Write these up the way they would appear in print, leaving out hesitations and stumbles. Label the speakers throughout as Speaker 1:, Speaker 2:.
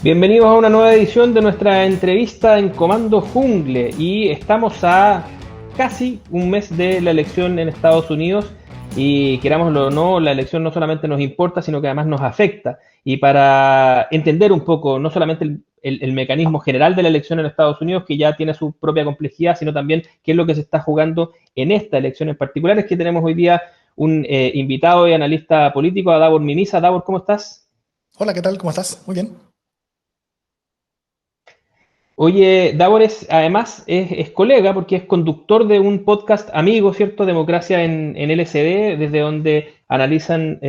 Speaker 1: Bienvenidos a una nueva edición de nuestra entrevista en Comando Jungle y estamos a casi un mes de la elección en Estados Unidos y querámoslo o no, la elección no solamente nos importa, sino que además nos afecta. Y para entender un poco no solamente el mecanismo general de la elección en Estados Unidos, que ya tiene su propia complejidad, sino también qué es lo que se está jugando en esta elección en particular, es que tenemos hoy día un invitado y analista político, a Davor Mimisa. Davor, ¿cómo estás?
Speaker 2: Hola, ¿qué tal? ¿Cómo estás? Muy bien.
Speaker 1: Oye, Davor además es colega porque es conductor de un podcast amigo, ¿cierto? Democracia en LSD, desde donde analizan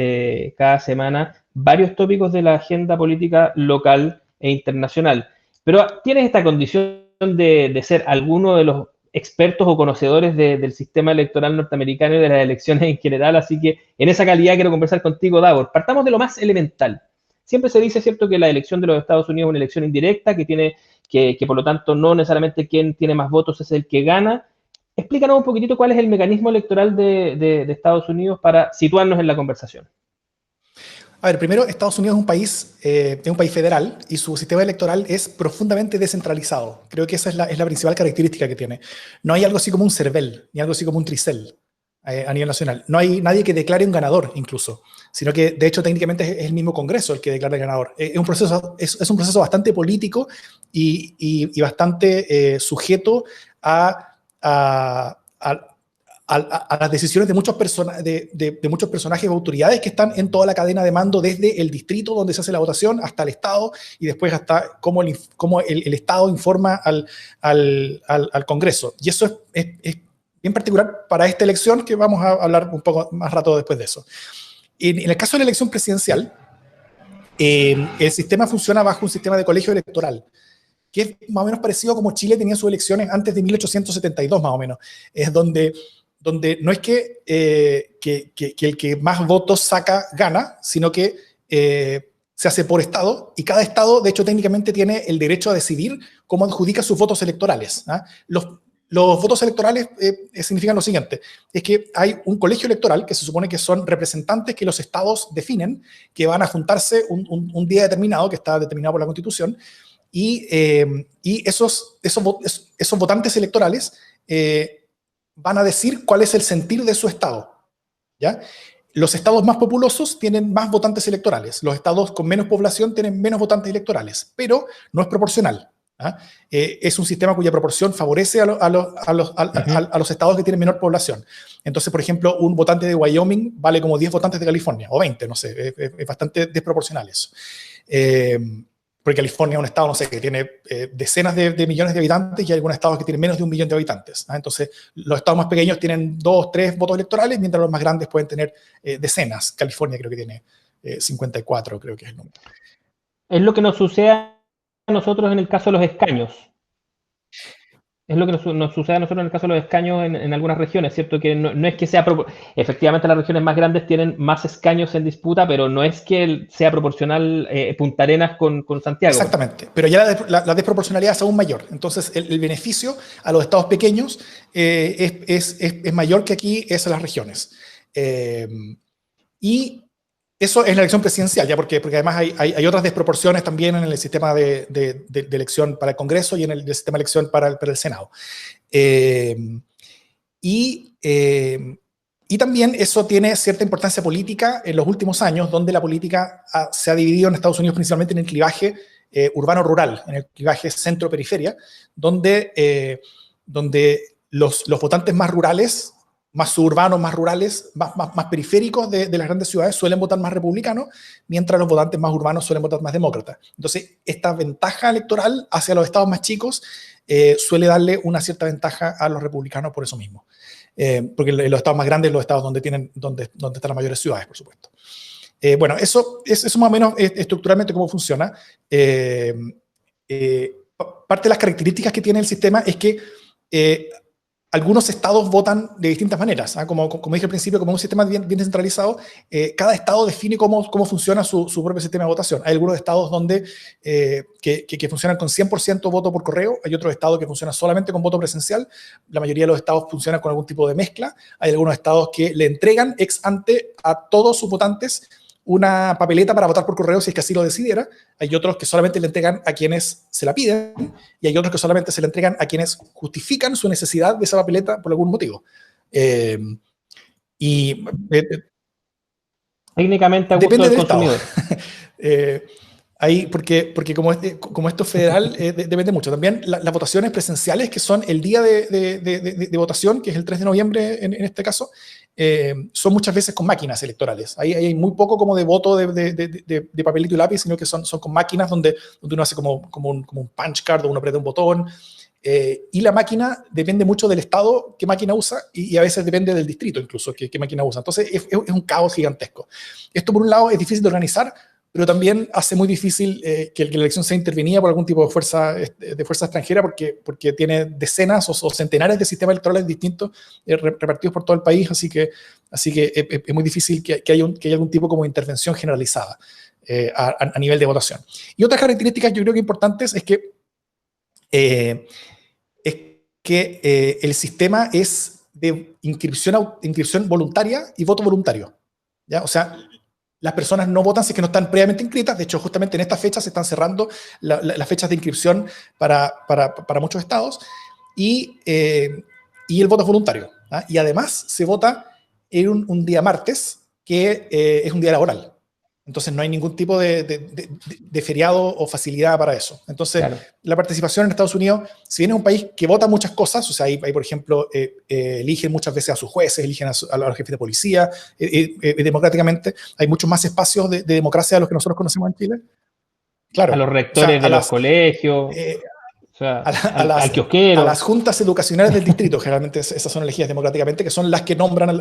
Speaker 1: cada semana varios tópicos de la agenda política local e internacional. Pero tienes esta condición de ser alguno de los expertos o conocedores del sistema electoral norteamericano y de las elecciones en general, así que en esa calidad quiero conversar contigo, Davor. Partamos de lo más elemental. Siempre se dice, ¿cierto?, que la elección de los Estados Unidos es una elección indirecta, que por lo tanto no necesariamente quien tiene más votos es el que gana. Explícanos un poquitito cuál es el mecanismo electoral de Estados Unidos para situarnos en la conversación.
Speaker 2: A ver, primero, Estados Unidos es un país federal y su sistema electoral es profundamente descentralizado. Creo que esa es la principal característica que tiene. No hay algo así como un CERVEL, ni algo así como un TRICEL a nivel nacional. No hay nadie que declare un ganador, incluso, sino que, de hecho, técnicamente es el mismo Congreso el que declara el ganador. Es un proceso bastante político y bastante sujeto a a las decisiones de muchos personajes o autoridades que están en toda la cadena de mando, desde el distrito donde se hace la votación hasta el Estado y después hasta cómo el Estado informa al Congreso. Y eso es bien particular para esta elección, que vamos a hablar un poco más rato después de eso. En el caso de la elección presidencial, el sistema funciona bajo un sistema de colegio electoral, que es más o menos parecido a como Chile tenía sus elecciones antes de 1872, más o menos. Es donde no es que el que más votos saca gana, sino que se hace por estado, y cada estado, de hecho, técnicamente tiene el derecho a decidir cómo adjudica sus votos electorales. Los votos electorales significan lo siguiente: es que hay un colegio electoral que se supone que son representantes que los estados definen, que van a juntarse un día determinado, que está determinado por la Constitución, y esos votantes electorales van a decir cuál es el sentir de su estado, ¿ya? Los estados más populosos tienen más votantes electorales, los estados con menos población tienen menos votantes electorales, pero no es proporcional. ¿Ah? Es un sistema cuya proporción favorece a los estados que tienen menor población. Entonces, por ejemplo, un votante de Wyoming vale como 10 votantes de California, o 20, no sé, es bastante desproporcional eso. Porque California es un estado, no sé, que tiene decenas de millones de habitantes, y hay algunos estados que tienen menos de 1 millón de habitantes. Entonces, los estados más pequeños tienen 2, 3 votos electorales, mientras los más grandes pueden tener decenas. California creo que tiene 54, creo que es el número.
Speaker 1: Es lo que nos sucede a nosotros en el caso de los escaños. Es lo que nos sucede a nosotros en el caso de los escaños en algunas regiones, ¿cierto? Que no es que sea... Efectivamente, las regiones más grandes tienen más escaños en disputa, pero no es que sea proporcional Punta Arenas con Santiago, por ejemplo.
Speaker 2: Exactamente, pero ya la desproporcionalidad es aún mayor. Entonces, el beneficio a los estados pequeños es mayor que aquí es a las regiones. Y eso es la elección presidencial, ya porque además hay otras desproporciones también en el sistema de elección para el Congreso y en el sistema de elección para el Senado. Eh, y, eh, y también eso tiene cierta importancia política en los últimos años, donde la política se ha dividido en Estados Unidos principalmente en el clivaje urbano-rural, en el clivaje centro-periferia, donde los votantes más rurales, más suburbanos, más rurales, más periféricos de las grandes ciudades suelen votar más republicano, mientras los votantes más urbanos suelen votar más demócrata. Entonces, esta ventaja electoral hacia los estados más chicos suele darle una cierta ventaja a los republicanos por eso mismo. Porque los estados más grandes, los estados donde están las mayores ciudades, por supuesto. Bueno, eso más o menos estructuralmente cómo funciona. Parte de las características que tiene el sistema es que algunos estados votan de distintas maneras. Como dije al principio, como es un sistema bien descentralizado, cada estado define cómo funciona su propio sistema de votación. Hay algunos estados que funcionan con 100% voto por correo, hay otros estados que funcionan solamente con voto presencial, la mayoría de los estados funcionan con algún tipo de mezcla, hay algunos estados que le entregan ex ante a todos sus votantes una papeleta para votar por correo si es que así lo decidiera. Hay otros que solamente le entregan a quienes se la piden y hay otros que solamente se la entregan a quienes justifican su necesidad de esa papeleta por algún motivo. Eh, y
Speaker 1: Técnicamente a gusto
Speaker 2: depende
Speaker 1: del
Speaker 2: del Estado.
Speaker 1: consumidor.
Speaker 2: Ahí, porque como esto es federal, depende mucho. También las votaciones presenciales, que son el día de votación, que es el 3 de noviembre en este caso, son muchas veces con máquinas electorales. Ahí hay muy poco como de voto de papelito y lápiz, sino que son con máquinas donde uno hace como un punch card, o uno aprieta un botón. Y la máquina depende mucho del estado, qué máquina usa, y a veces depende del distrito incluso, qué máquina usa. Entonces es un caos gigantesco. Esto por un lado es difícil de organizar, pero también hace muy difícil que la elección sea intervenida por algún tipo de fuerza extranjera, porque tiene decenas o centenares de sistemas electorales distintos repartidos por todo el país, así que es muy difícil que haya algún tipo como de intervención generalizada a nivel de votación. Y otras características yo creo que importantes es que el sistema es de inscripción voluntaria y voto voluntario, ¿ya? O sea, las personas no votan si es que no están previamente inscritas. De hecho, justamente en esta fecha se están cerrando las fechas de inscripción para muchos estados, y el voto es voluntario, ¿ah? Y además se vota en un día martes, que es un día laboral. Entonces no hay ningún tipo de feriado o facilidad para eso. Entonces, claro, la participación en Estados Unidos, si bien es un país que vota muchas cosas, o sea, hay por ejemplo, eligen muchas veces a sus jueces, eligen a los jefes de policía, democráticamente, hay muchos más espacios de democracia de los que nosotros conocemos en Chile. Claro.
Speaker 1: A los rectores de los colegios, o sea, al kiosquero.
Speaker 2: A las juntas educacionales del distrito, generalmente esas son elegidas democráticamente, que son las que nombran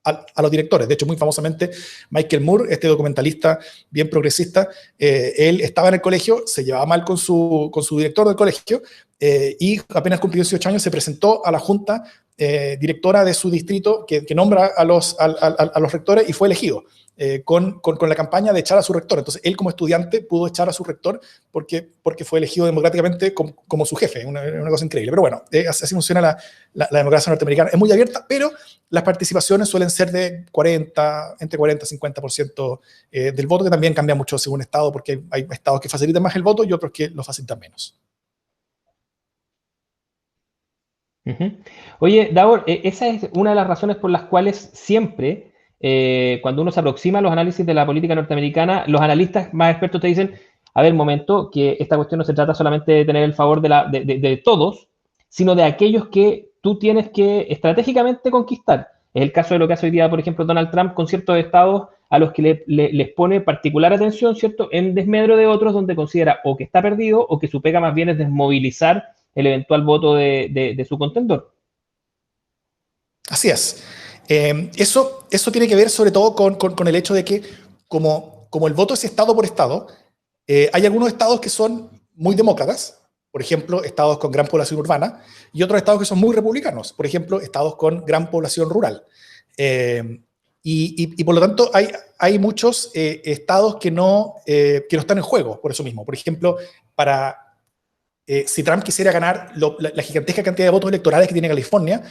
Speaker 2: a los directores. De hecho, muy famosamente, Michael Moore, este documentalista bien progresista, él estaba en el colegio, se llevaba mal con su director del colegio, y apenas cumplió 18 años se presentó a la junta directora de su distrito que nombra a los rectores, y fue elegido con la campaña de echar a su rector. Entonces, él como estudiante pudo echar a su rector porque fue elegido democráticamente como su jefe. Una cosa increíble. Pero bueno, así funciona la democracia norteamericana. Es muy abierta, pero las participaciones suelen ser de entre 40 y 50% del voto, que también cambia mucho según estado, porque hay estados que facilitan más el voto y otros que lo facilitan menos.
Speaker 1: Oye, Davor, esa es una de las razones por las cuales siempre, cuando uno se aproxima a los análisis de la política norteamericana, los analistas más expertos te dicen, a ver, momento, que esta cuestión no se trata solamente de tener el favor de todos, sino de aquellos que tú tienes que estratégicamente conquistar. Es el caso de lo que hace hoy día, por ejemplo, Donald Trump con ciertos estados a los que les pone particular atención, ¿cierto?, en desmedro de otros donde considera o que está perdido o que su pega más bien es desmovilizar el eventual voto de su contendor.
Speaker 2: Así es. Eso tiene que ver sobre todo con el hecho de que como el voto es estado por estado, hay algunos estados que son muy demócratas, por ejemplo, estados con gran población urbana, y otros estados que son muy republicanos, por ejemplo, estados con gran población rural. Y por lo tanto hay muchos estados que no están en juego por eso mismo. Por ejemplo, si Trump quisiera ganar la gigantesca cantidad de votos electorales que tiene California,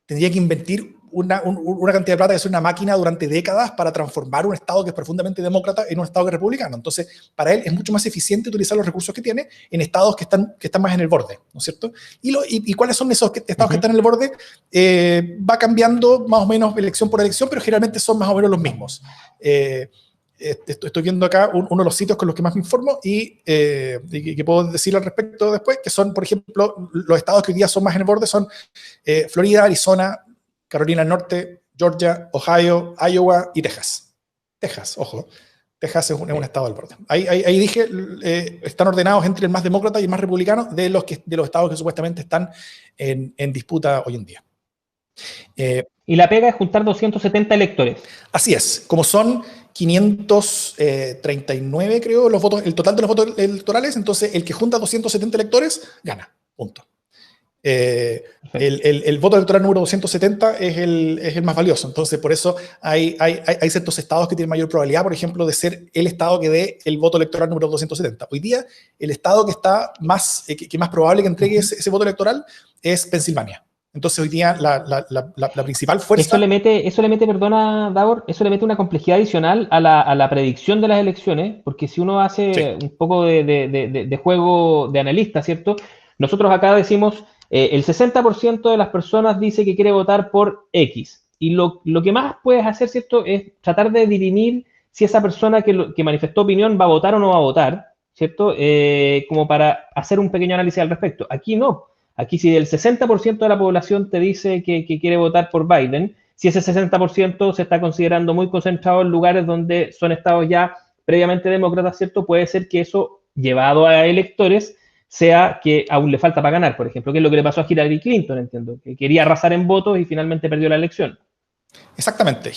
Speaker 2: tendría que invertir una cantidad de plata, que es una máquina durante décadas para transformar un estado que es profundamente demócrata en un estado que es republicano. Entonces, para él es mucho más eficiente utilizar los recursos que tiene en estados que están más en el borde, ¿no es cierto? ¿Y cuáles son esos estados que están en el borde? Va cambiando más o menos elección por elección, pero generalmente son más o menos los mismos. Estoy viendo acá uno de los sitios con los que más me informo y que puedo decir al respecto después, que son, por ejemplo, los estados que hoy día son más en el borde son Florida, Arizona, Carolina del Norte, Georgia, Ohio, Iowa y Texas. Texas, ojo, Texas es un estado del borde. Ahí dije, están ordenados entre el más demócrata y el más republicano de los estados que supuestamente están en disputa hoy en día.
Speaker 1: Y la pega es juntar 270 electores.
Speaker 2: Así es, como son 539, creo, el total de los votos electorales, entonces el que junta 270 electores gana, punto. El voto electoral número 270 es el más valioso, entonces por eso hay ciertos estados que tienen mayor probabilidad, por ejemplo, de ser el estado que dé el voto electoral número 270. Hoy día, el estado que está más probable que entregue ese voto electoral es Pensilvania. Entonces hoy día la principal fuerza...
Speaker 1: Eso le mete, perdona, Davor, eso le mete una complejidad adicional a la predicción de las elecciones, porque si uno hace
Speaker 2: Sí.
Speaker 1: un poco de juego de analista, ¿cierto? Nosotros acá decimos, el 60% de las personas dice que quiere votar por X, y lo que más puedes hacer, ¿cierto?, es tratar de dirimir si esa persona que manifestó opinión va a votar o no va a votar, ¿cierto? Como para hacer un pequeño análisis al respecto. Aquí no. Aquí si el 60% de la población te dice que quiere votar por Biden, si ese 60% se está considerando muy concentrado en lugares donde son estados ya previamente demócratas, ¿cierto? Puede ser que eso, llevado a electores, sea que aún le falta para ganar, por ejemplo, que es lo que le pasó a Hillary Clinton, entiendo, que quería arrasar en votos y finalmente perdió la elección.
Speaker 2: Exactamente.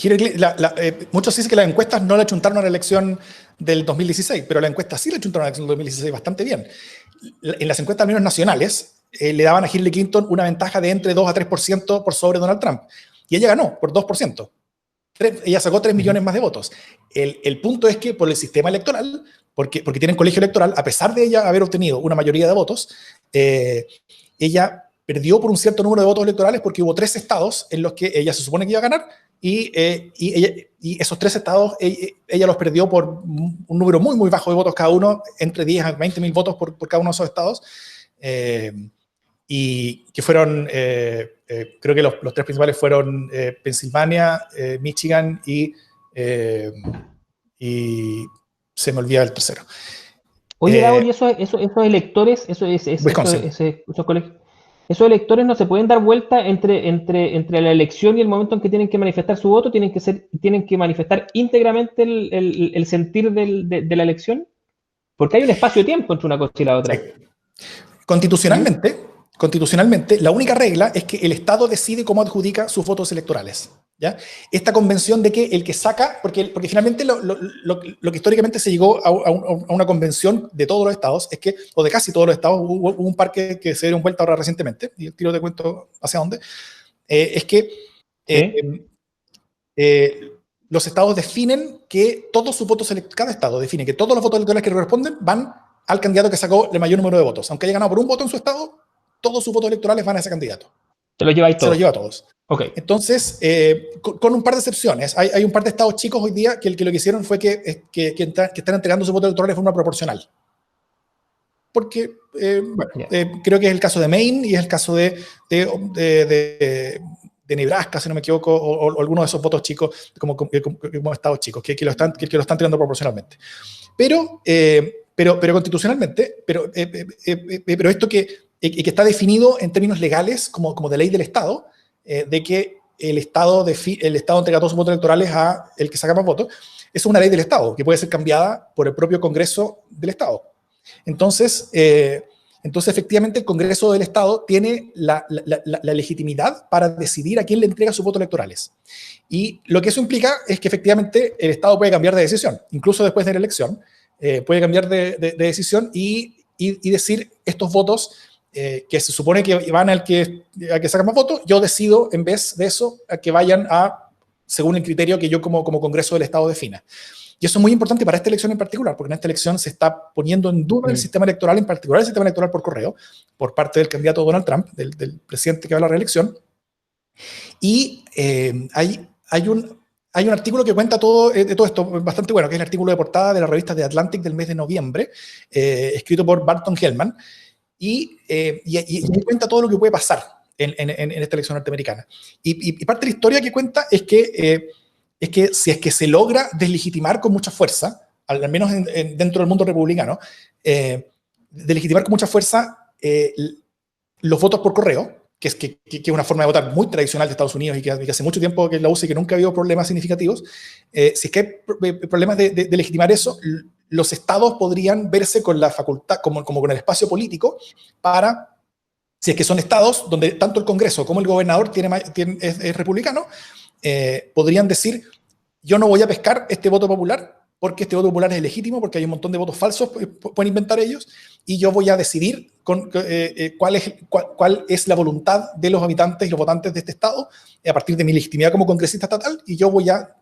Speaker 2: Muchos dicen que las encuestas no le achuntaron a la elección del 2016, pero las encuestas sí le achuntaron a la elección del 2016 bastante bien. En las encuestas al menos nacionales le daban a Hillary Clinton una ventaja de entre 2 a 3% por sobre Donald Trump. Y ella ganó por 2%. Ella sacó 3 millones más de votos. El punto es que por el sistema electoral, porque tienen colegio electoral, a pesar de ella haber obtenido una mayoría de votos, ella perdió por un cierto número de votos electorales porque hubo 3 estados en los que ella se supone que iba a ganar y esos 3 estados ella los perdió por un número muy, muy bajo de votos cada uno, entre 10 a 20 mil votos por cada uno de esos estados. Y que fueron, creo que los 3 principales fueron Pensilvania, Michigan y se me olvida el tercero.
Speaker 1: Oye, Davor, y esos electores,
Speaker 2: Wisconsin.
Speaker 1: esos colegios, esos electores no se pueden dar vuelta entre la elección y el momento en que tienen que manifestar su voto, tienen que manifestar íntegramente el sentir de la elección, porque hay un espacio-tiempo entre una cosa y la otra.
Speaker 2: Sí. Constitucionalmente, la única regla es que el Estado decide cómo adjudica sus votos electorales. ¿Ya? Esta convención de que el que saca, porque finalmente lo que históricamente se llegó a una convención de todos los estados, es que, o de casi todos los estados, hubo un par que se dieron vuelta ahora recientemente, y el tiro te cuento hacia dónde, es que los estados definen que todos sus votos, cada estado define que todos los votos electorales que corresponden van al candidato que sacó el mayor número de votos. Aunque haya ganado por un voto en su estado, todos sus votos electorales van a ese candidato.
Speaker 1: Se los lleváis todos.
Speaker 2: Se los lleva a todos.
Speaker 1: Okay.
Speaker 2: Entonces, con un par de excepciones, hay un par de estados chicos hoy día que lo que hicieron fue que están entregando sus votos electorales de forma proporcional. Porque, creo que es el caso de Maine y es el caso de Nebraska, si no me equivoco, o algunos de esos votos chicos como estados chicos, que lo están entregando proporcionalmente. Pero constitucionalmente, pero esto que está definido en términos legales como de ley del Estado, de que el Estado entrega todos sus votos electorales a el que saca más votos, es una ley del Estado que puede ser cambiada por el propio Congreso del Estado. Entonces efectivamente, el Congreso del Estado tiene la legitimidad para decidir a quién le entrega sus votos electorales. Y lo que eso implica es que efectivamente el Estado puede cambiar de decisión, incluso después de la elección, puede cambiar de decisión y decir estos votos que se supone que van al que saca más votos, yo decido en vez de eso a que vayan según el criterio que yo como Congreso del Estado defina. Y eso es muy importante para esta elección en particular, porque en esta elección se está poniendo en duda el sistema electoral, en particular el sistema electoral por correo, por parte del candidato Donald Trump, del presidente que va a la reelección. Y hay un artículo que cuenta todo esto, bastante bueno, que es el artículo de portada de la revista The Atlantic del mes de noviembre, escrito por Barton Hellman, y cuenta todo lo que puede pasar en esta elección norteamericana. Y parte de la historia que cuenta es que si es que se logra deslegitimar con mucha fuerza, al menos dentro del mundo republicano, deslegitimar con mucha fuerza los votos por correo, que es una forma de votar muy tradicional de Estados Unidos y que hace mucho tiempo que la usa y que nunca ha habido problemas significativos, si es que hay problemas de legitimar eso, los estados podrían verse con la facultad, como con el espacio político, para, si es que son estados donde tanto el Congreso como el gobernador es republicano, podrían decir, yo no voy a pescar este voto popular porque este voto popular es legítimo, porque hay un montón de votos falsos, pueden inventar ellos, y yo voy a decidir cuál es la voluntad de los habitantes y los votantes de este estado a partir de mi legitimidad como congresista estatal, y yo voy a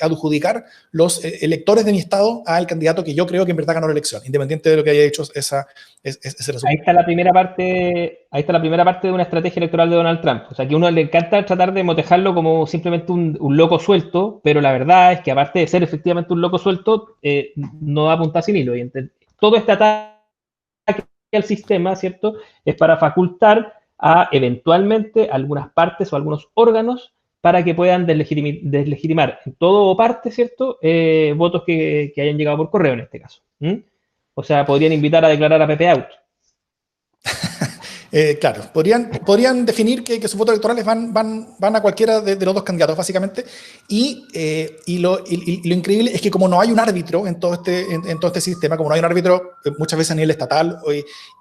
Speaker 2: adjudicar los electores de mi estado al candidato que yo creo que en verdad ganó la elección, independiente de lo que haya hecho ese resultado.
Speaker 1: Ahí está la primera parte de una estrategia electoral de Donald Trump. O sea, que a uno le encanta tratar de motejarlo como simplemente un loco suelto, pero la verdad es que aparte de ser efectivamente un loco suelto, no da punta sin hilo. Y todo este ataque al sistema, ¿cierto?, es para facultar a eventualmente algunas partes o algunos órganos para que puedan deslegitimar en todo o parte, ¿cierto?, votos que hayan llegado por correo en este caso. O sea, podrían invitar a declarar a Pepe Out.
Speaker 2: Claro, podrían definir que sus votos electorales van a cualquiera de los dos candidatos, básicamente, y lo increíble es que como no hay un árbitro en todo este sistema, como no hay un árbitro muchas veces a nivel estatal,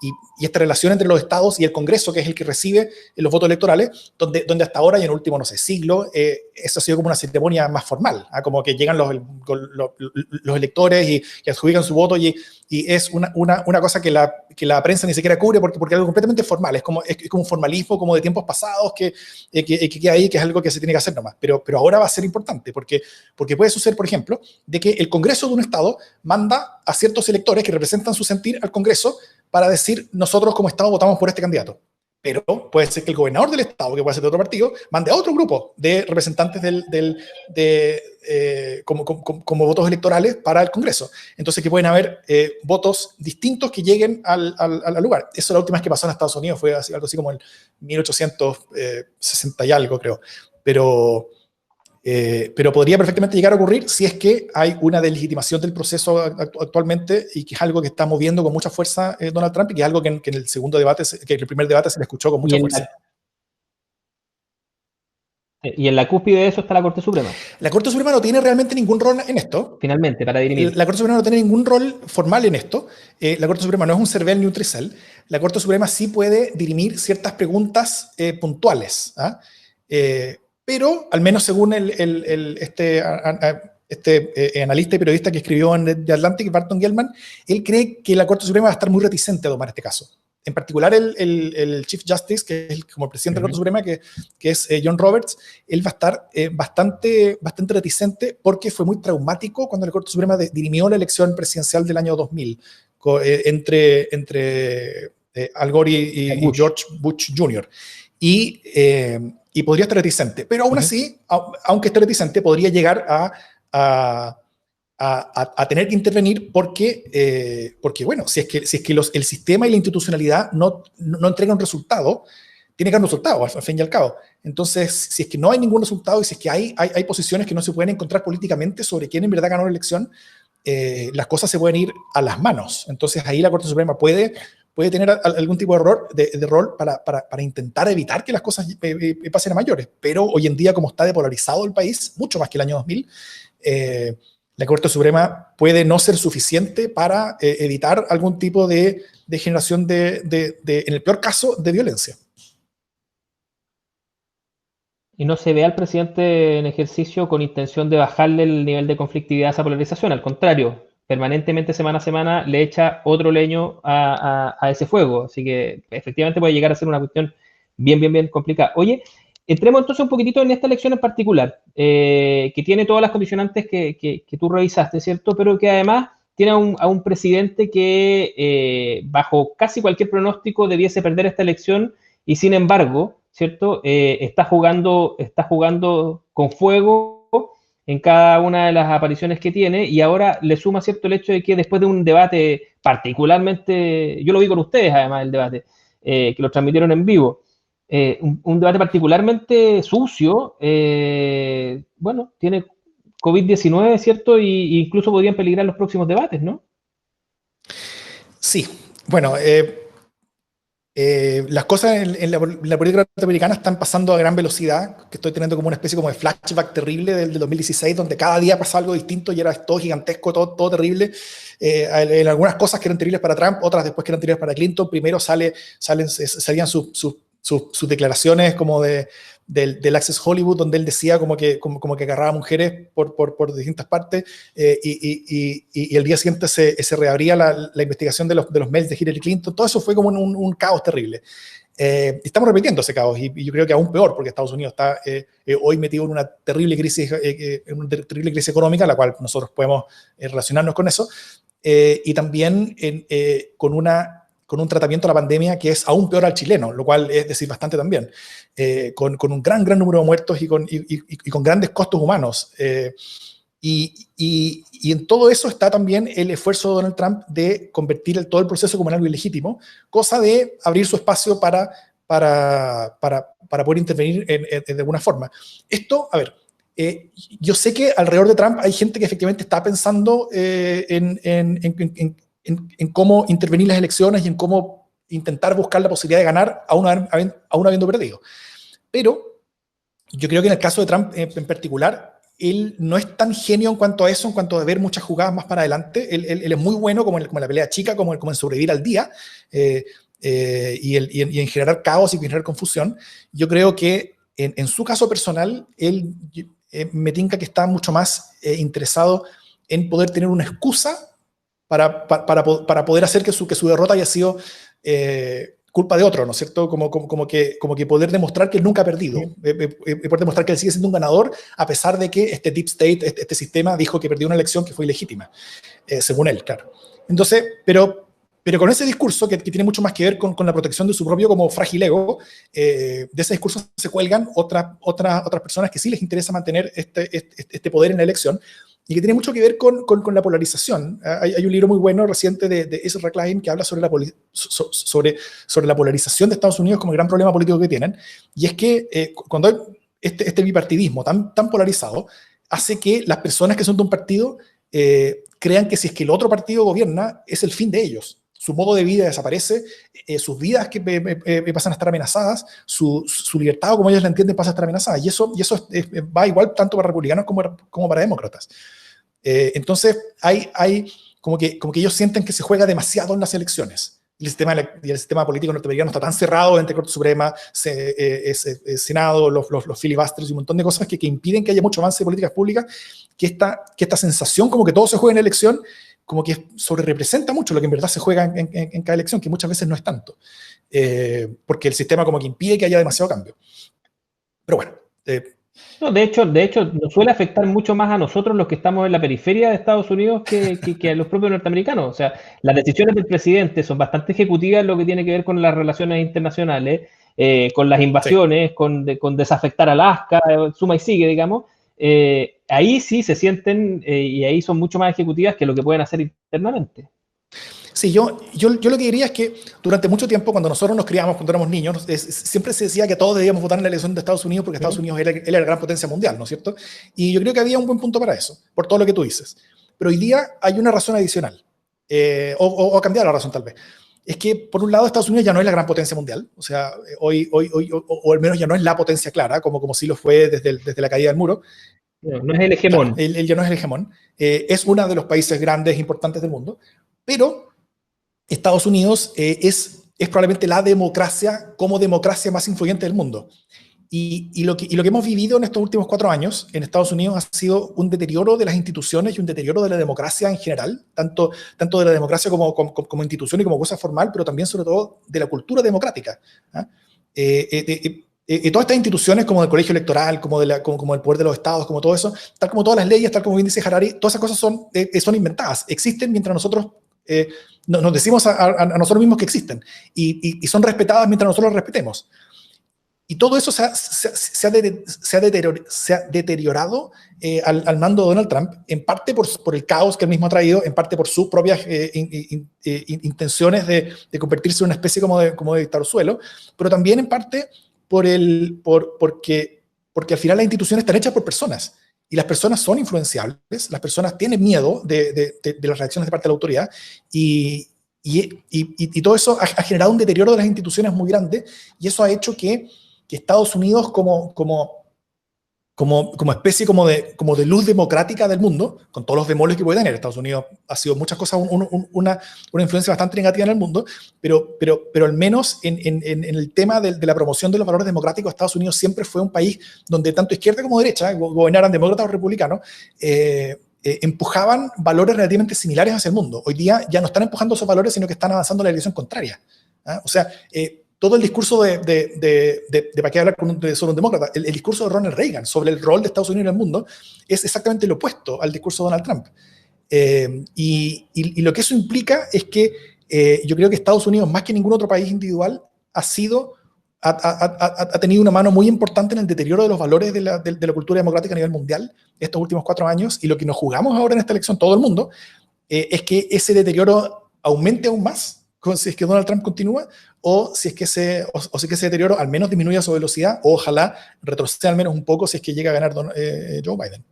Speaker 2: y esta relación entre los estados y el Congreso, que es el que recibe los votos electorales, donde hasta ahora y en el último, no sé, siglo, eso ha sido como una ceremonia más formal, como que llegan los electores y adjudican su voto, y es una cosa que la prensa ni siquiera cubre porque es algo completamente formal, es como un formalismo como de tiempos pasados que queda ahí, que es algo que se tiene que hacer nomás, pero ahora va a ser importante porque puede suceder, por ejemplo, de que el Congreso de un estado manda a ciertos electores que representan su sentir al Congreso para decir, nosotros como estado votamos por este candidato. Pero puede ser que el gobernador del estado, que puede ser de otro partido, mande a otro grupo de representantes como votos electorales para el Congreso. Entonces que pueden haber votos distintos que lleguen al lugar. Eso la última vez que pasó en Estados Unidos fue algo así como en 1860 y algo, creo. Pero podría perfectamente llegar a ocurrir si es que hay una deslegitimación del proceso actualmente, y que es algo que está moviendo con mucha fuerza Donald Trump, y que es algo que en el segundo debate, que en el primer debate se le escuchó con mucha fuerza.
Speaker 1: Y en la cúspide de eso está la Corte Suprema.
Speaker 2: La Corte Suprema no tiene realmente ningún rol en esto.
Speaker 1: Finalmente, para dirimir.
Speaker 2: La Corte Suprema no tiene ningún rol formal en esto. La Corte Suprema no es un CERVEL ni un TRICEL. La Corte Suprema sí puede dirimir ciertas preguntas puntuales. Pero, al menos según este analista y periodista que escribió en The Atlantic, Barton Gellman, él cree que la Corte Suprema va a estar muy reticente a tomar este caso. En particular, el Chief Justice, que es como el presidente de la Corte Suprema, que es John Roberts, él va a estar bastante reticente porque fue muy traumático cuando la Corte Suprema dirimió la elección presidencial del año 2000 entre Al Gore y George Bush Jr. Y podría estar reticente, pero aún así, aunque esté reticente, podría llegar a tener que intervenir porque bueno, si es que el sistema y la institucionalidad no entregan un resultado, tiene que haber un resultado, al fin y al cabo. Entonces, si es que no hay ningún resultado, y si es que hay posiciones que no se pueden encontrar políticamente sobre quién en verdad ganó la elección, las cosas se pueden ir a las manos. Entonces, ahí la Corte Suprema puede tener algún tipo de rol para intentar evitar que las cosas pasen a mayores. Pero hoy en día, como está depolarizado el país, mucho más que el año 2000, la Corte Suprema puede no ser suficiente para evitar algún tipo de generación en el peor caso, de violencia.
Speaker 1: Y no se ve al presidente en ejercicio con intención de bajarle el nivel de conflictividad a esa polarización. Al contrario, permanentemente, semana a semana, le echa otro leño a ese fuego. Así que efectivamente puede llegar a ser una cuestión bien complicada. Oye, entremos entonces un poquitito en esta elección en particular, que tiene todas las condicionantes que tú revisaste, ¿cierto? Pero que además tiene a un presidente que bajo casi cualquier pronóstico debiese perder esta elección, y sin embargo, ¿cierto? Está jugando con fuego en cada una de las apariciones que tiene, y ahora le suma, ¿cierto?, el hecho de que después de un debate particularmente, yo lo vi con ustedes además, el debate, que lo transmitieron en vivo, un debate particularmente sucio, bueno, tiene COVID-19, ¿cierto? Y incluso podrían peligrar los próximos debates, ¿no?
Speaker 2: Sí, bueno, las cosas en la política norteamericana están pasando a gran velocidad, que estoy teniendo como una especie como de flashback terrible del 2016, donde cada día pasa algo distinto y era todo gigantesco, todo terrible. En algunas cosas que eran terribles para Trump, otras después que eran terribles para Clinton. Primero salían sus declaraciones como de del Access Hollywood, donde él decía como que agarraba mujeres por distintas partes, y el día siguiente se reabría la investigación de los mails de Hillary Clinton. Todo eso fue como un caos terrible. Estamos repitiendo ese caos, y yo creo que aún peor, porque Estados Unidos está hoy metido en una terrible crisis económica, la cual nosotros podemos relacionarnos con eso, y también con un tratamiento de la pandemia que es aún peor al chileno, lo cual es decir bastante también, con un gran número de muertos y con grandes costos humanos. Y en todo eso está también el esfuerzo de Donald Trump de convertir todo el proceso como en algo ilegítimo, cosa de abrir su espacio para poder intervenir de alguna forma. Esto, a ver, yo sé que alrededor de Trump hay gente que efectivamente está pensando en cómo intervenir las elecciones y en cómo intentar buscar la posibilidad de ganar aún habiendo perdido. Pero yo creo que en el caso de Trump en particular, él no es tan genio en cuanto a eso, en cuanto a ver muchas jugadas más para adelante. Él es muy bueno como en la pelea chica, como en sobrevivir al día, y en generar caos y generar confusión. Yo creo que en su caso personal, él me tinca que está mucho más interesado en poder tener una excusa para poder hacer que su derrota haya sido culpa de otro, ¿no es cierto? Como que poder demostrar que él nunca ha perdido, poder demostrar que él sigue siendo un ganador, a pesar de que este deep state, este sistema, dijo que perdió una elección que fue ilegítima, según él, claro. Entonces, pero con ese discurso, que tiene mucho más que ver con la protección de su propio como frágil ego, de ese discurso se cuelgan otras personas que sí les interesa mantener este poder en la elección, y que tiene mucho que ver con la polarización. Hay un libro muy bueno reciente de Ezra Klein que habla sobre la polarización de Estados Unidos como el gran problema político que tienen, y es que cuando hay este bipartidismo tan polarizado, hace que las personas que son de un partido crean que si es que el otro partido gobierna, es el fin de ellos. Su modo de vida desaparece, sus vidas que pasan a estar amenazadas, su libertad, o como ellos la entienden, pasa a estar amenazada. Y eso va igual tanto para republicanos como para demócratas. Entonces, hay como que ellos sienten que se juega demasiado en las elecciones. Y el sistema político norteamericano está tan cerrado entre Corte Suprema, Senado, los filibusters y un montón de cosas que impiden que haya mucho avance de políticas públicas, que esta sensación como que todo se juega en elección, como que sobrerepresenta mucho lo que en verdad se juega en cada elección, que muchas veces no es tanto, porque el sistema como que impide que haya demasiado cambio. Pero bueno.
Speaker 1: No, de hecho, nos suele afectar mucho más a nosotros los que estamos en la periferia de Estados Unidos que a los propios norteamericanos. O sea, las decisiones del presidente son bastante ejecutivas en lo que tiene que ver con las relaciones internacionales, con las invasiones, sí, con desafectar Alaska, suma y sigue, digamos. Ahí sí se sienten y ahí son mucho más ejecutivas que lo que pueden hacer internamente.
Speaker 2: Sí, yo lo que diría es que durante mucho tiempo, cuando nosotros nos criamos, cuando éramos niños, siempre se decía que todos debíamos votar en la elección de Estados Unidos porque Estados Unidos era la gran potencia mundial, ¿no es cierto? Y yo creo que había un buen punto para eso, por todo lo que tú dices. Pero hoy día hay una razón adicional, o ha cambiado la razón tal vez. Es que, por un lado, Estados Unidos ya no es la gran potencia mundial, o sea, hoy o al menos ya no es la potencia clara, como sí lo fue desde la caída del muro.
Speaker 1: No es el hegemón.
Speaker 2: Claro, él ya no es el hegemón. Es uno de los países grandes e importantes del mundo, pero Estados Unidos es probablemente la democracia como democracia más influyente del mundo. Y lo que hemos vivido en estos últimos 4 años en Estados Unidos ha sido un deterioro de las instituciones y un deterioro de la democracia en general, tanto de la democracia como institución y como cosa formal, pero también sobre todo de la cultura democrática. Todas estas instituciones como el colegio electoral, como el poder de los estados, como todo eso, tal como todas las leyes, tal como bien dice Harari, todas esas cosas son inventadas, existen mientras nosotros nos decimos a nosotros mismos que existen, y son respetadas mientras nosotros las respetemos. Y todo eso se ha deteriorado al mando de Donald Trump, en parte por el caos que él mismo ha traído, en parte por sus propias intenciones de convertirse en una especie como de dictadorzuelo, pero también en parte porque al final las instituciones están hechas por personas. Y las personas son influenciables, las personas tienen miedo de las reacciones de parte de la autoridad, y todo eso ha generado un deterioro de las instituciones muy grande, y eso ha hecho que Estados Unidos como como especie como de luz democrática del mundo, con todos los demonios que puede tener. Estados Unidos ha sido muchas cosas una influencia bastante negativa en el mundo, pero al menos en el tema de la promoción de los valores democráticos, Estados Unidos siempre fue un país donde tanto izquierda como derecha, gobernaran demócratas o republicanos, empujaban valores relativamente similares hacia el mundo. Hoy día ya no están empujando esos valores, sino que están avanzando en la dirección contraria. O sea, todo el discurso ¿para qué hablar sobre un demócrata? El discurso de Ronald Reagan sobre el rol de Estados Unidos en el mundo es exactamente lo opuesto al discurso de Donald Trump. Y lo que eso implica es que yo creo que Estados Unidos, más que ningún otro país individual, ha tenido una mano muy importante en el deterioro de los valores de la cultura democrática a nivel mundial estos últimos 4 años, y lo que nos jugamos ahora en esta elección, todo el mundo, es que ese deterioro aumente aún más si es que Donald Trump continúa, o si es que ese deterioro al menos disminuye a su velocidad, o ojalá retroceda al menos un poco si es que llega a ganar Joe Biden.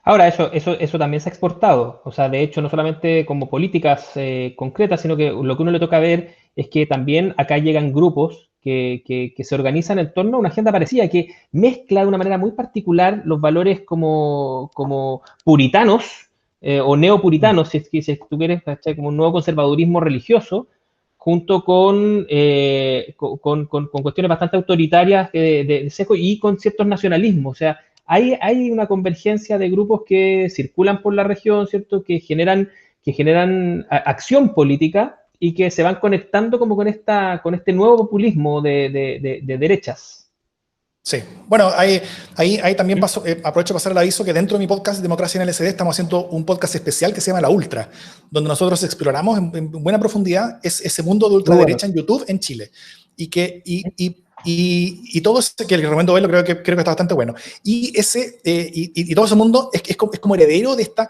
Speaker 1: Ahora, eso también se ha exportado. O sea, de hecho, no solamente como políticas concretas, sino que lo que uno le toca ver es que también acá llegan grupos que se organizan en torno a una agenda parecida, que mezcla de una manera muy particular los valores como puritanos o neopuritanos, si tú quieres, ¿cachai? Como un nuevo conservadurismo religioso, junto con cuestiones bastante autoritarias de sesgo y con ciertos nacionalismos. O sea, hay una convergencia de grupos que circulan por la región, ¿cierto? Que generan acción política y que se van conectando como con este nuevo populismo de derechas.
Speaker 2: Sí, bueno, ahí también aprovecho para pasar el aviso que dentro de mi podcast Democracia en LSD estamos haciendo un podcast especial que se llama La Ultra, donde nosotros exploramos en buena profundidad ese mundo de ultraderecha en YouTube en Chile. Y todo eso que les recomiendo verlo, creo que está bastante bueno. Y todo ese mundo es como heredero de esta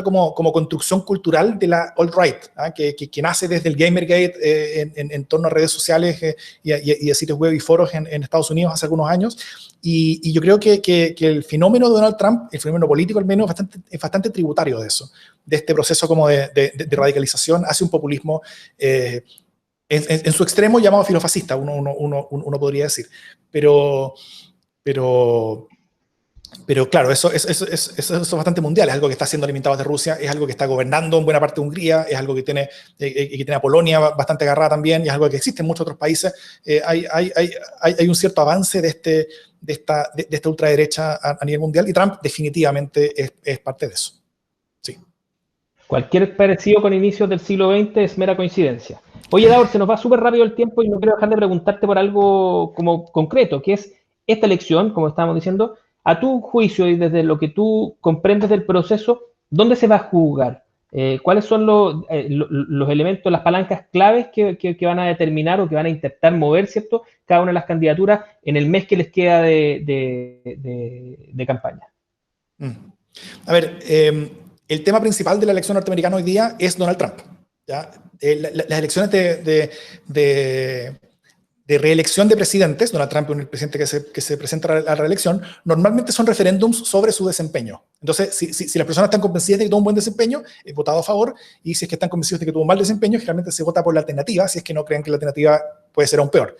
Speaker 2: como construcción cultural de la alt-right, ¿ah? que nace desde el Gamergate en torno a redes sociales y a sitios web y foros en Estados Unidos hace algunos años. Y yo creo que el fenómeno de Donald Trump, el fenómeno político al menos, es bastante tributario de eso, de este proceso como de radicalización hacia un populismo en su extremo llamado filofascista, uno podría decir. Pero claro, eso es bastante mundial, es algo que está siendo alimentado desde Rusia, es algo que está gobernando en buena parte de Hungría, es algo que tiene a Polonia bastante agarrada también, y es algo que existe en muchos otros países. Hay un cierto avance de esta ultraderecha a nivel mundial, y Trump definitivamente es parte de eso. Sí.
Speaker 1: Cualquier parecido con inicios del siglo XX es mera coincidencia. Oye, Davor, se nos va súper rápido el tiempo y no quiero dejar de preguntarte por algo como concreto, que es esta elección, como estábamos diciendo, a tu juicio y desde lo que tú comprendes del proceso, ¿dónde se va a jugar? ¿Cuáles son los elementos, las palancas claves que van a determinar o que van a intentar mover, ¿cierto?, cada una de las candidaturas en el mes que les queda de campaña?
Speaker 2: A ver, el tema principal de la elección norteamericana hoy día es Donald Trump. ¿Ya? Las elecciones de reelección de presidentes, Donald Trump es el presidente que se presenta a la reelección, normalmente son referéndums sobre su desempeño. Entonces, si las personas están convencidas de que tuvo un buen desempeño, es votado a favor, y si es que están convencidos de que tuvo un mal desempeño, generalmente se vota por la alternativa, si es que no creen que la alternativa puede ser aún peor.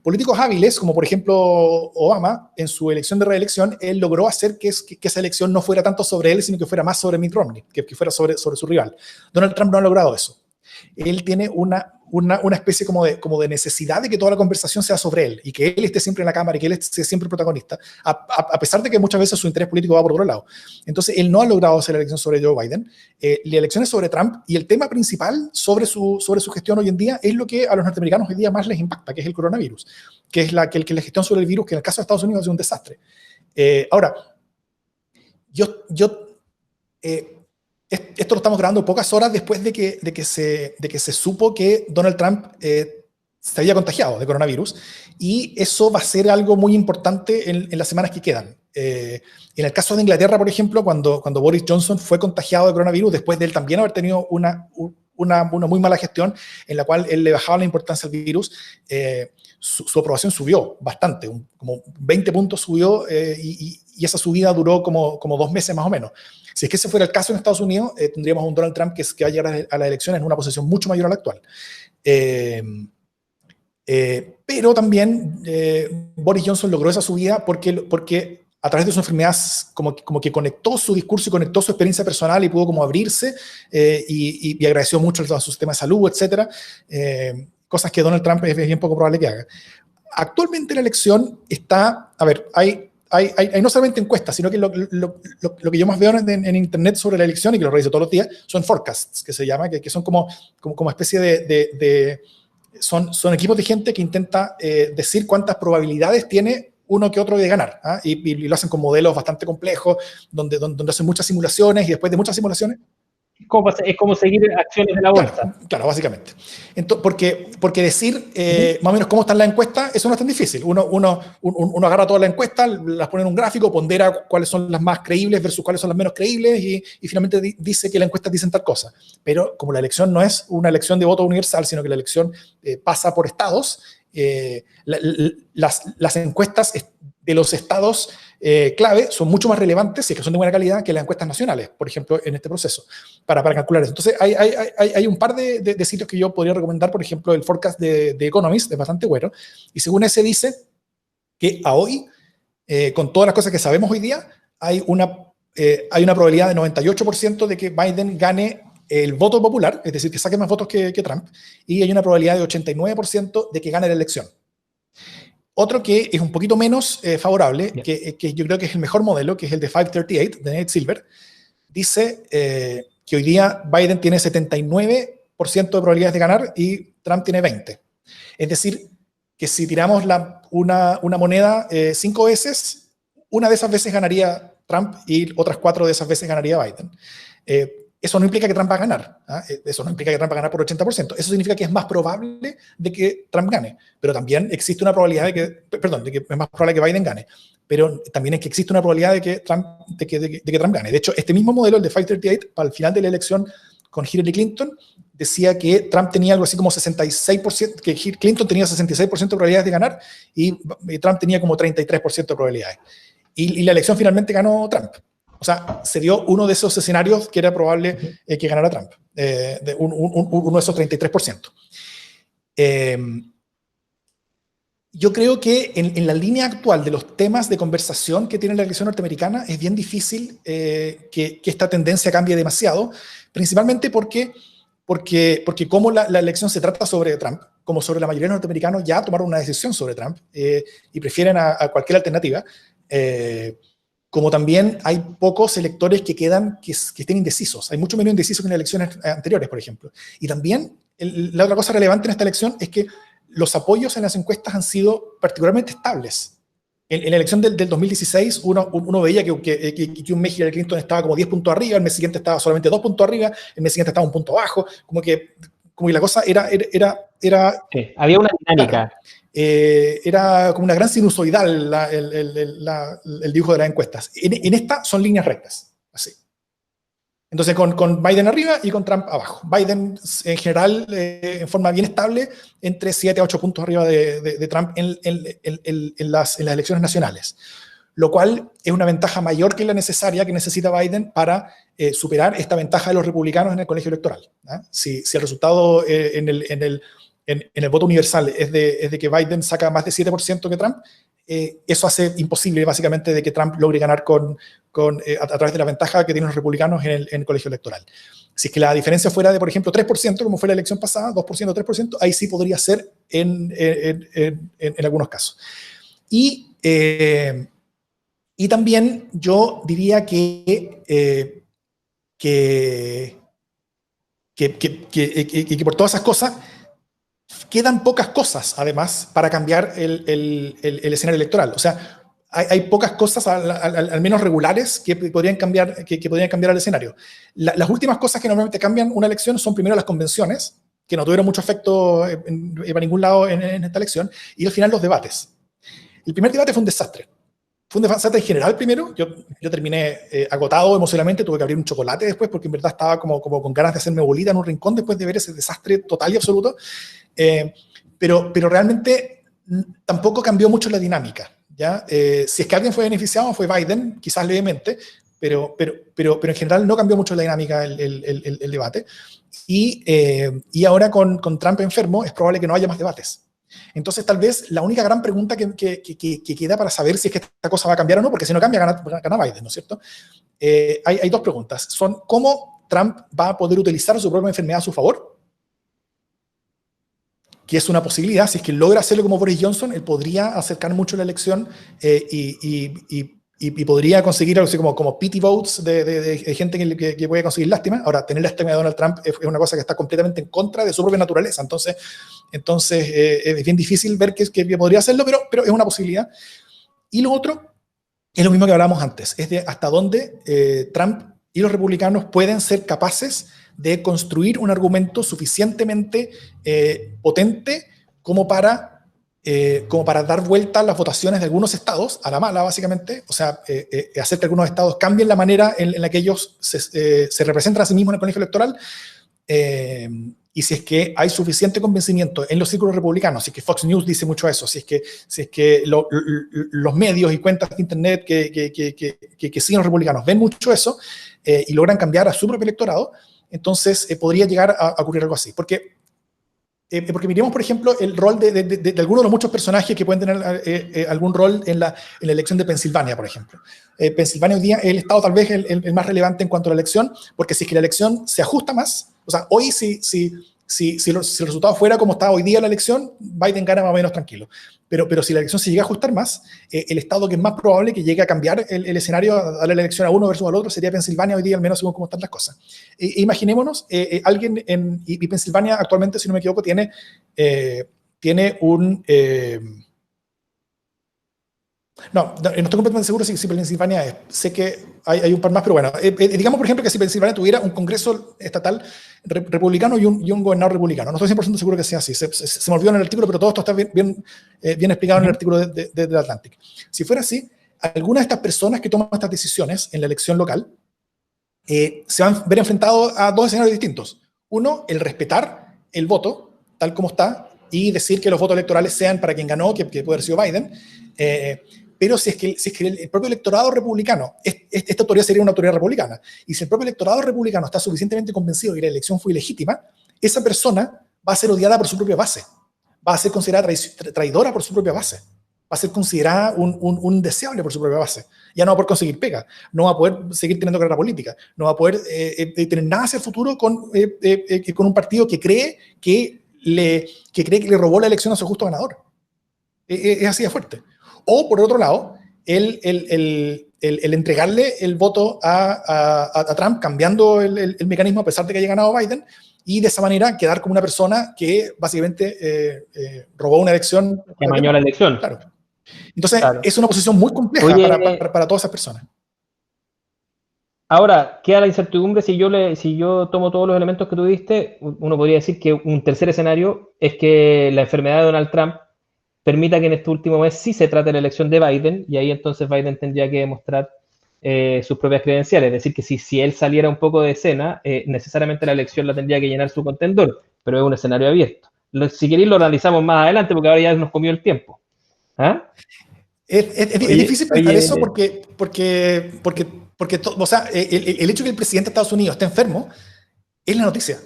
Speaker 2: Políticos hábiles, como por ejemplo Obama, en su elección de reelección, él logró hacer que esa elección no fuera tanto sobre él, sino que fuera más sobre Mitt Romney, que fuera sobre su rival. Donald Trump no ha logrado eso. Él tiene una especie como de necesidad de que toda la conversación sea sobre él y que él esté siempre en la cámara y que él esté siempre protagonista, a pesar de que muchas veces su interés político va por otro lado. Entonces, él no ha logrado hacer la elección sobre Joe Biden. La elección es sobre Trump, y el tema principal sobre su gestión hoy en día es lo que a los norteamericanos hoy día más les impacta, que es el coronavirus, que es la gestión sobre el virus, que en el caso de Estados Unidos ha sido un desastre. Ahora, esto lo estamos grabando pocas horas después de que se supo que Donald Trump se había contagiado de coronavirus, y eso va a ser algo muy importante en las semanas que quedan. En el caso de Inglaterra, por ejemplo, cuando Boris Johnson fue contagiado de coronavirus, después de él también haber tenido una muy mala gestión en la cual él le bajaba la importancia al virus, su aprobación subió bastante, como 20 puntos subió, y esa subida duró como 2 meses más o menos. Si es que ese fuera el caso en Estados Unidos, tendríamos un Donald Trump que va a llegar a las elecciones en una posición mucho mayor a la actual. Pero también Boris Johnson logró esa subida porque a través de su enfermedad como que conectó su discurso y conectó su experiencia personal y pudo como abrirse y agradeció mucho a su sistema de salud, etcétera. Cosas que Donald Trump es bien poco probable que haga. Actualmente la elección está, a ver, hay no solamente encuestas, sino que lo que yo más veo en internet sobre la elección y que lo reviso todos los días son forecasts, que se llama, que son como especie son equipos de gente que intenta decir cuántas probabilidades tiene uno que otro de ganar, ¿ah? Y lo hacen con modelos bastante complejos, donde hacen muchas simulaciones y después de muchas simulaciones.
Speaker 1: Es como seguir acciones de la bolsa.
Speaker 2: Claro, básicamente. Entonces, porque decir más o menos cómo están las encuestas, eso no es tan difícil. Uno agarra todas las encuestas, las pone en un gráfico, pondera cuáles son las más creíbles versus cuáles son las menos creíbles y finalmente dice que las encuestas dicen tal cosa. Pero como la elección no es una elección de voto universal, sino que la elección pasa por estados, las encuestas de los estados clave son mucho más relevantes, si es que son de buena calidad, que las encuestas nacionales, por ejemplo, en este proceso, para calcular eso. Entonces, hay un par de sitios que yo podría recomendar, por ejemplo, el forecast de Economist, es bastante bueno, y según ese dice que a hoy, con todas las cosas que sabemos hoy día, hay una probabilidad de 98% de que Biden gane el voto popular, es decir, que saque más votos que Trump, y hay una probabilidad de 89% de que gane la elección. Otro que es un poquito menos favorable, que yo creo que es el mejor modelo, que es el de 538, de Nate Silver, dice que hoy día Biden tiene 79% de probabilidades de ganar y Trump tiene 20%. Es decir, que si tiramos una moneda 5 veces, una de esas veces ganaría Trump y otras 4 de esas veces ganaría Biden. Eso no implica que Trump va a ganar. Eso no implica que Trump va a ganar por 80%. Eso significa que es más probable de que Trump gane. Pero también existe una probabilidad de que es más probable que Biden gane. Pero también es que existe una probabilidad de que Trump gane. De hecho, este mismo modelo, el de 538, para el final de la elección con Hillary Clinton, decía que Trump tenía algo así como 66%, que Clinton tenía 66% de probabilidades de ganar y Trump tenía como 33% de probabilidades. Y la elección finalmente ganó Trump. O sea, se dio uno de esos escenarios que era probable que ganara Trump, uno de esos 33%. Yo creo que en la línea actual de los temas de conversación que tiene la elección norteamericana es bien difícil que esta tendencia cambie demasiado, principalmente porque como la elección se trata sobre Trump, como sobre la mayoría de los norteamericanos ya tomaron una decisión sobre Trump y prefieren a cualquier alternativa, como también hay pocos electores que quedan que estén indecisos. Hay mucho menos indecisos que en las elecciones anteriores, por ejemplo. Y también la otra cosa relevante en esta elección es que los apoyos en las encuestas han sido particularmente estables. En la elección del 2016 uno veía que un mes Hillary Clinton estaba como 10 puntos arriba, el mes siguiente estaba solamente 2 puntos arriba, el mes siguiente estaba 1 punto abajo, como que la cosa era
Speaker 1: sí, había una dinámica.
Speaker 2: Claro, era como una gran sinusoidal el dibujo de las encuestas. En esta son líneas rectas, así. Entonces con Biden arriba y con Trump abajo. Biden en general en forma bien estable entre 7 a 8 puntos arriba de Trump en las elecciones nacionales, lo cual es una ventaja mayor que la necesaria que necesita Biden para superar esta ventaja de los republicanos en el colegio electoral. Si el resultado en el voto universal es de que Biden saca más de 7% que Trump, eso hace imposible básicamente de que Trump logre ganar a través de la ventaja que tienen los republicanos en el colegio electoral. Si es que la diferencia fuera de, por ejemplo, 3%, como fue la elección pasada, 2%, 3%, ahí sí podría ser en algunos casos. Y también yo diría que por todas esas cosas quedan pocas cosas, además, para cambiar el escenario electoral. O sea, hay pocas cosas, al menos regulares, que podrían cambiar el escenario. Las últimas cosas que normalmente cambian una elección son primero las convenciones, que no tuvieron mucho efecto para ningún lado en esta elección, y al final los debates. El primer debate fue un desastre. Fue un desastre en general primero. Yo terminé agotado emocionalmente, tuve que abrir un chocolate después porque en verdad estaba como con ganas de hacerme bolita en un rincón después de ver ese desastre total y absoluto. Pero realmente tampoco cambió mucho la dinámica, ¿ya? Si es que alguien fue beneficiado fue Biden, quizás levemente, pero en general no cambió mucho la dinámica el debate. Y ahora con Trump enfermo es probable que no haya más debates. Entonces, tal vez la única gran pregunta que queda para saber si es que esta cosa va a cambiar o no, porque si no cambia, gana Biden, ¿no es cierto? Hay dos preguntas. Son, ¿cómo Trump va a poder utilizar su propia enfermedad a su favor? Que es una posibilidad. Si es que logra hacerlo como Boris Johnson, él podría acercar mucho la elección y podría conseguir algo así como pity votes de gente que puede conseguir lástima. Ahora, tener lástima de Donald Trump es una cosa que está completamente en contra de su propia naturaleza. Entonces es bien difícil ver que podría hacerlo, pero es una posibilidad. Y lo otro es lo mismo que hablábamos antes, es de hasta dónde Trump y los republicanos pueden ser capaces de construir un argumento suficientemente potente como para dar vuelta a las votaciones de algunos estados, a la mala básicamente, o sea, hacer que algunos estados cambien la manera en la que ellos se representan a sí mismos en el colegio electoral, y si es que hay suficiente convencimiento en los círculos republicanos, si es que Fox News dice mucho eso, si es que los medios y cuentas de internet que siguen los republicanos ven mucho eso y logran cambiar a su propio electorado, entonces podría llegar a ocurrir algo así. Porque miremos, por ejemplo, el rol de algunos de los muchos personajes que pueden tener algún rol en la elección de Pensilvania, por ejemplo. Pensilvania hoy día es el estado tal vez el más relevante en cuanto a la elección, porque si es que la elección se ajusta más, o sea, hoy si el resultado fuera como está hoy día la elección, Biden gana más o menos tranquilo. Pero si la elección se llega a ajustar más, el estado que es más probable que llegue a cambiar el escenario, a darle la elección a uno versus al otro, sería Pensilvania hoy día, al menos según cómo están las cosas. Imaginémonos, alguien y Pensilvania actualmente, si no me equivoco, tiene un... no estoy completamente seguro si Pensilvania es. Sé que hay un par más, pero bueno. Digamos, por ejemplo, que si Pensilvania tuviera un congreso estatal republicano y un gobernador republicano. No estoy 100% seguro que sea así. Se me olvidó en el artículo, pero todo esto está bien explicado en el artículo de Atlantic. Si fuera así, algunas de estas personas que toman estas decisiones en la elección local se van a ver enfrentados a dos escenarios distintos. Uno, el respetar el voto, tal como está, y decir que los votos electorales sean para quien ganó, que puede haber sido Biden. Pero si es que el propio electorado republicano, esta autoridad sería una autoridad republicana, y si el propio electorado republicano está suficientemente convencido de que la elección fue ilegítima, esa persona va a ser odiada por su propia base, va a ser considerada traidora por su propia base, va a ser considerada un indeseable por su propia base. Ya no va a poder conseguir pega, no va a poder seguir teniendo carrera política, no va a poder tener nada hacia el futuro con un partido que cree que le robó la elección a su justo ganador. Es así de fuerte. O, por otro lado, el entregarle el voto a Trump, cambiando el mecanismo a pesar de que haya ganado Biden, y de esa manera quedar como una persona que básicamente robó una elección.
Speaker 1: Que amañó la elección.
Speaker 2: Claro. Entonces, claro, es una posición muy compleja para todas esas personas.
Speaker 1: Ahora, queda la incertidumbre si yo tomo todos los elementos que tú diste. Uno podría decir que un tercer escenario es que la enfermedad de Donald Trump permita que en este último mes sí se trate la elección de Biden, y ahí entonces Biden tendría que demostrar sus propias credenciales. Es decir, que si él saliera un poco de escena, necesariamente la elección la tendría que llenar su contendor, pero es un escenario abierto. Si queréis lo analizamos más adelante, porque ahora ya nos comió el tiempo. ¿Ah?
Speaker 2: Es difícil pensar eso porque o sea, el hecho de que el presidente de Estados Unidos esté enfermo es la noticia.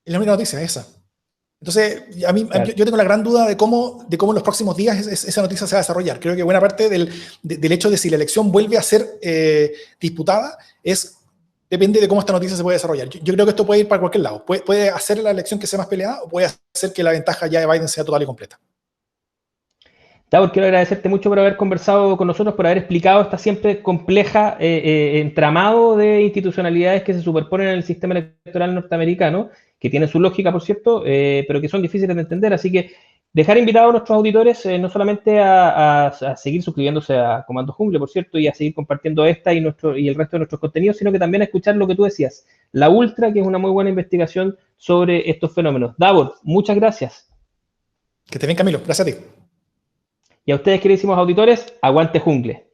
Speaker 2: Es la única noticia, esa. Entonces, claro, yo tengo la gran duda de cómo en los próximos días esa noticia se va a desarrollar. Creo que buena parte del hecho de si la elección vuelve a ser disputada depende de cómo esta noticia se puede desarrollar. Yo creo que esto puede ir para cualquier lado. Puede hacer la elección que sea más peleada, o puede hacer que la ventaja ya de Biden sea total y completa.
Speaker 1: Davor, quiero agradecerte mucho por haber conversado con nosotros, por haber explicado esta siempre compleja entramado de institucionalidades que se superponen en el sistema electoral norteamericano, que tienen su lógica, por cierto, pero que son difíciles de entender. Así que dejar invitados a nuestros auditores no solamente a seguir suscribiéndose a Comando Jungle, por cierto, y a seguir compartiendo esta y el resto de nuestros contenidos, sino que también a escuchar lo que tú decías, La Ultra, que es una muy buena investigación sobre estos fenómenos. Davor, muchas gracias.
Speaker 2: Que esté bien, Camilo. Gracias a ti.
Speaker 1: Y a ustedes, queridísimos auditores, aguante Jungle.